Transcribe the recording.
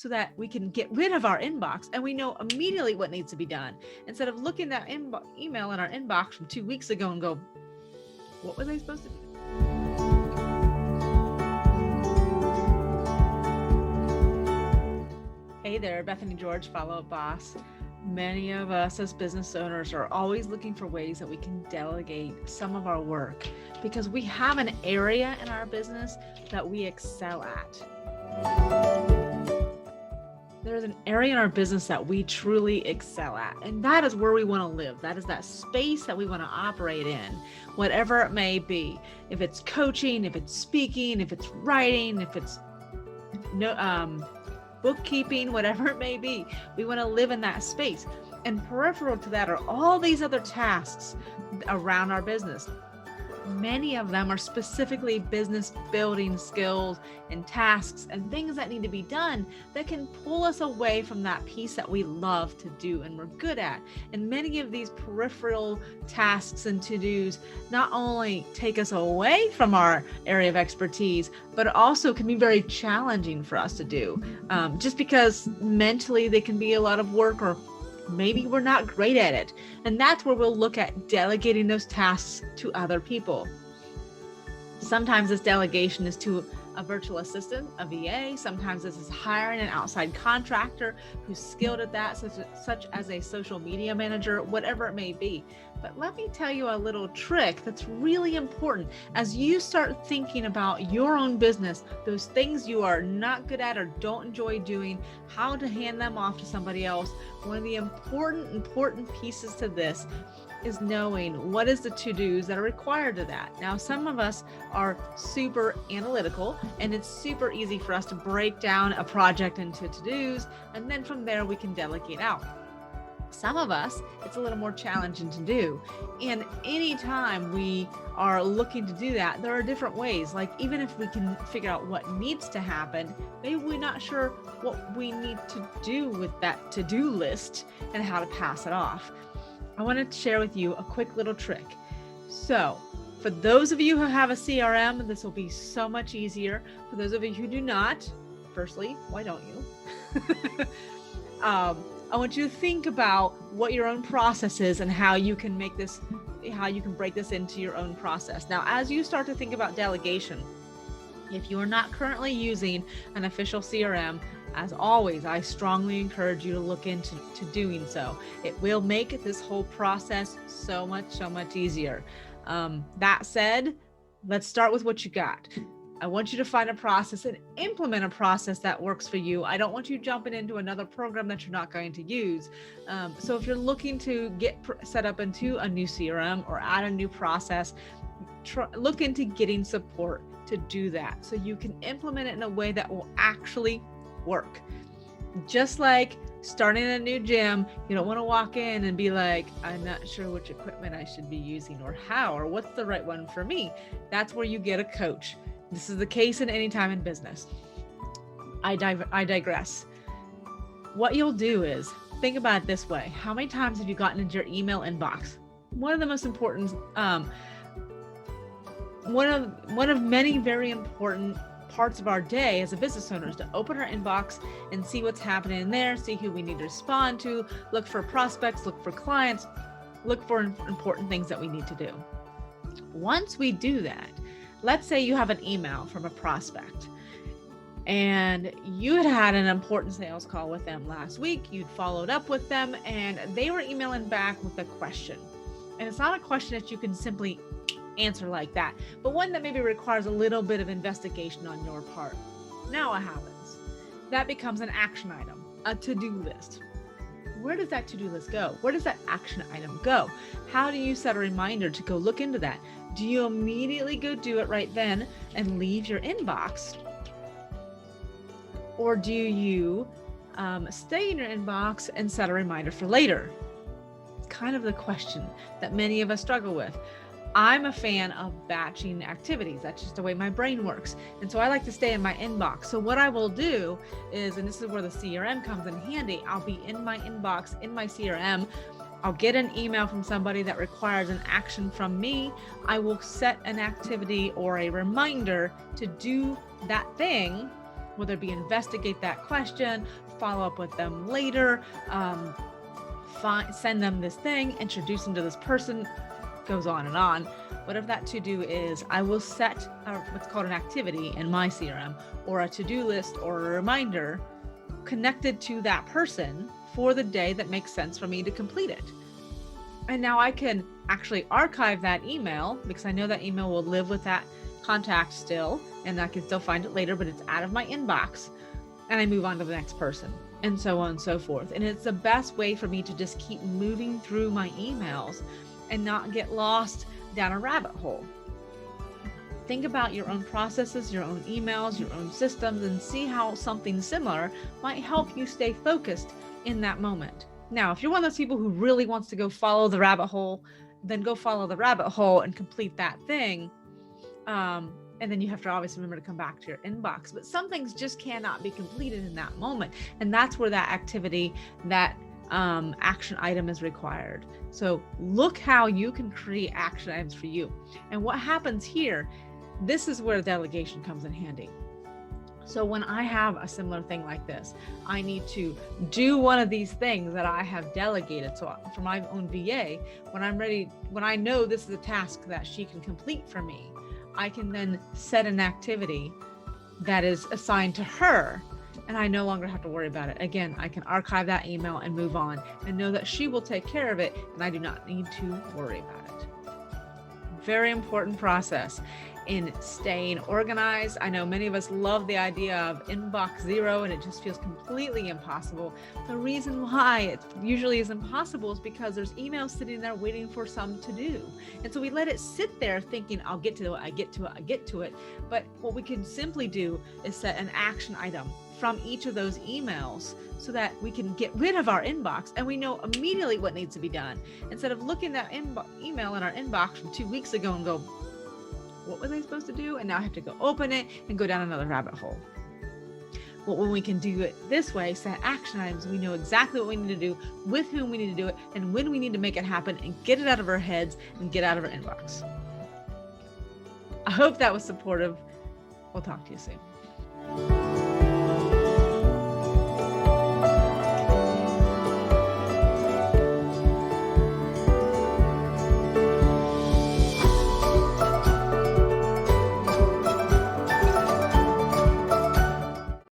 so that we can get rid of our inbox and we know immediately what needs to be done, instead of looking at that email in our inbox from 2 weeks ago and go, what was I supposed to do? Hey there, Bethany George, Follow-Up Boss. Many of us as business owners are always looking for ways that we can delegate some of our work because we have an area in our business that we excel at. There's an area in our business that we truly excel at, and that is where we want to live. That is that space that we want to operate in, whatever it may be. If it's coaching, if it's speaking, if it's writing, if it's bookkeeping, whatever it may be, we want to live in that space. And peripheral to that are all these other tasks around our business. Many of them are specifically business building skills and tasks and things that need to be done that can pull us away from that piece that we love to do and we're good at. And many of these peripheral tasks and to-dos not only take us away from our area of expertise, but also can be very challenging for us to do, just because mentally they can be a lot of work, or maybe we're not great at it. And that's where we'll look at delegating those tasks to other people. Sometimes this delegation is to a virtual assistant, a VA. Sometimes this is hiring an outside contractor who's skilled at that, such as a social media manager, whatever it may be. But let me tell you a little trick that's really important as you start thinking about your own business, those things you are not good at or don't enjoy doing, how to hand them off to somebody else. One of the important pieces to this is knowing what is the to-dos that are required to that. Now, some of us are super analytical and it's super easy for us to break down a project into to-dos, and then from there we can delegate out. Some of us, it's a little more challenging to do. And anytime we are looking to do that, there are different ways. Like, even if we can figure out what needs to happen, maybe we're not sure what we need to do with that to-do list and how to pass it off. I want to share with you a quick little trick. So for those of you who have a CRM, this will be so much easier. For those of you who do not, firstly, why don't you? I want you to think about what your own process is and how you can break this into your own process. Now, as you start to think about delegation, if you are not currently using an official CRM, as always, I strongly encourage you to look into doing so. It will make this whole process so much easier. That said, let's start with what you got. I want you to find a process and implement a process that works for you. I don't want you jumping into another program that you're not going to use. So if you're looking to get set up into a new CRM or add a new process, look into getting support to do that so you can implement it in a way that will actually work. Just like starting a new gym, you don't want to walk in and be like, I'm not sure which equipment I should be using or how, or what's the right one for me. That's where you get a coach. This is the case in any time in business. I digress. What you'll do is think about it this way. How many times have you gotten into your email inbox? One of the most important, one of many very important parts of our day as a business owner is to open our inbox and see what's happening in there, see who we need to respond to, look for prospects, look for clients, look for important things that we need to do. Once we do that, let's say you have an email from a prospect and you had an important sales call with them last week, you'd followed up with them and they were emailing back with a question. And it's not a question that you can simply answer like that, but one that maybe requires a little bit of investigation on your part. Now what happens? That becomes an action item, a to-do list. Where does that to-do list go? Where does that action item go? How do you set a reminder to go look into that? Do you immediately go do it right then and leave your inbox? Or do you stay in your inbox and set a reminder for later? It's kind of the question that many of us struggle with. I'm a fan of batching activities. That's just the way my brain works. And so I like to stay in my inbox. So what I will do is, and this is where the CRM comes in handy, I'll be in my inbox, in my CRM. I'll get an email from somebody that requires an action from me. I will set an activity or a reminder to do that thing whether it be investigate that question, follow up with them later, send them this thing, introduce them to this person, goes on and on. Whatever that to-do is, I will set what's called an activity in my CRM, or a to-do list or a reminder connected to that person for the day that makes sense for me to complete it. And now I can actually archive that email, because I know that email will live with that contact still, and I can still find it later, but it's out of my inbox, and I move on to the next person, and so on and so forth. And it's the best way for me to just keep moving through my emails and not get lost down a rabbit hole. Think about your own processes, your own emails, your own systems, and see how something similar might help you stay focused in that moment. Now, if you're one of those people who really wants to go follow the rabbit hole, then go follow the rabbit hole and complete that thing. And then you have to obviously remember to come back to your inbox. But some things just cannot be completed in that moment. And that's where that activity, that action item is required. So look how you can create action items for you. And what happens here, this is where delegation comes in handy. So when I have a similar thing like this, I need to do one of these things that I have delegated. So for my own VA, when I'm ready, when I know this is a task that she can complete for me, I can then set an activity that is assigned to her, and I no longer have to worry about it. Again, I can archive that email and move on and know that she will take care of it, and I do not need to worry about it. Very important process in staying organized. I know many of us love the idea of inbox zero, and it just feels completely impossible. The reason why it usually is impossible is because there's emails sitting there waiting for some to do. And so we let it sit there thinking, I'll get to it, I get to it. But what we can simply do is set an action item from each of those emails so that we can get rid of our inbox and we know immediately what needs to be done. Instead of looking at that email in our inbox from 2 weeks ago and go, what was I supposed to do? And now I have to go open it and go down another rabbit hole. Well, when we can do it this way, set action items, we know exactly what we need to do, with whom we need to do it, and when we need to make it happen, and get it out of our heads and get out of our inbox. I hope that was supportive. We'll talk to you soon.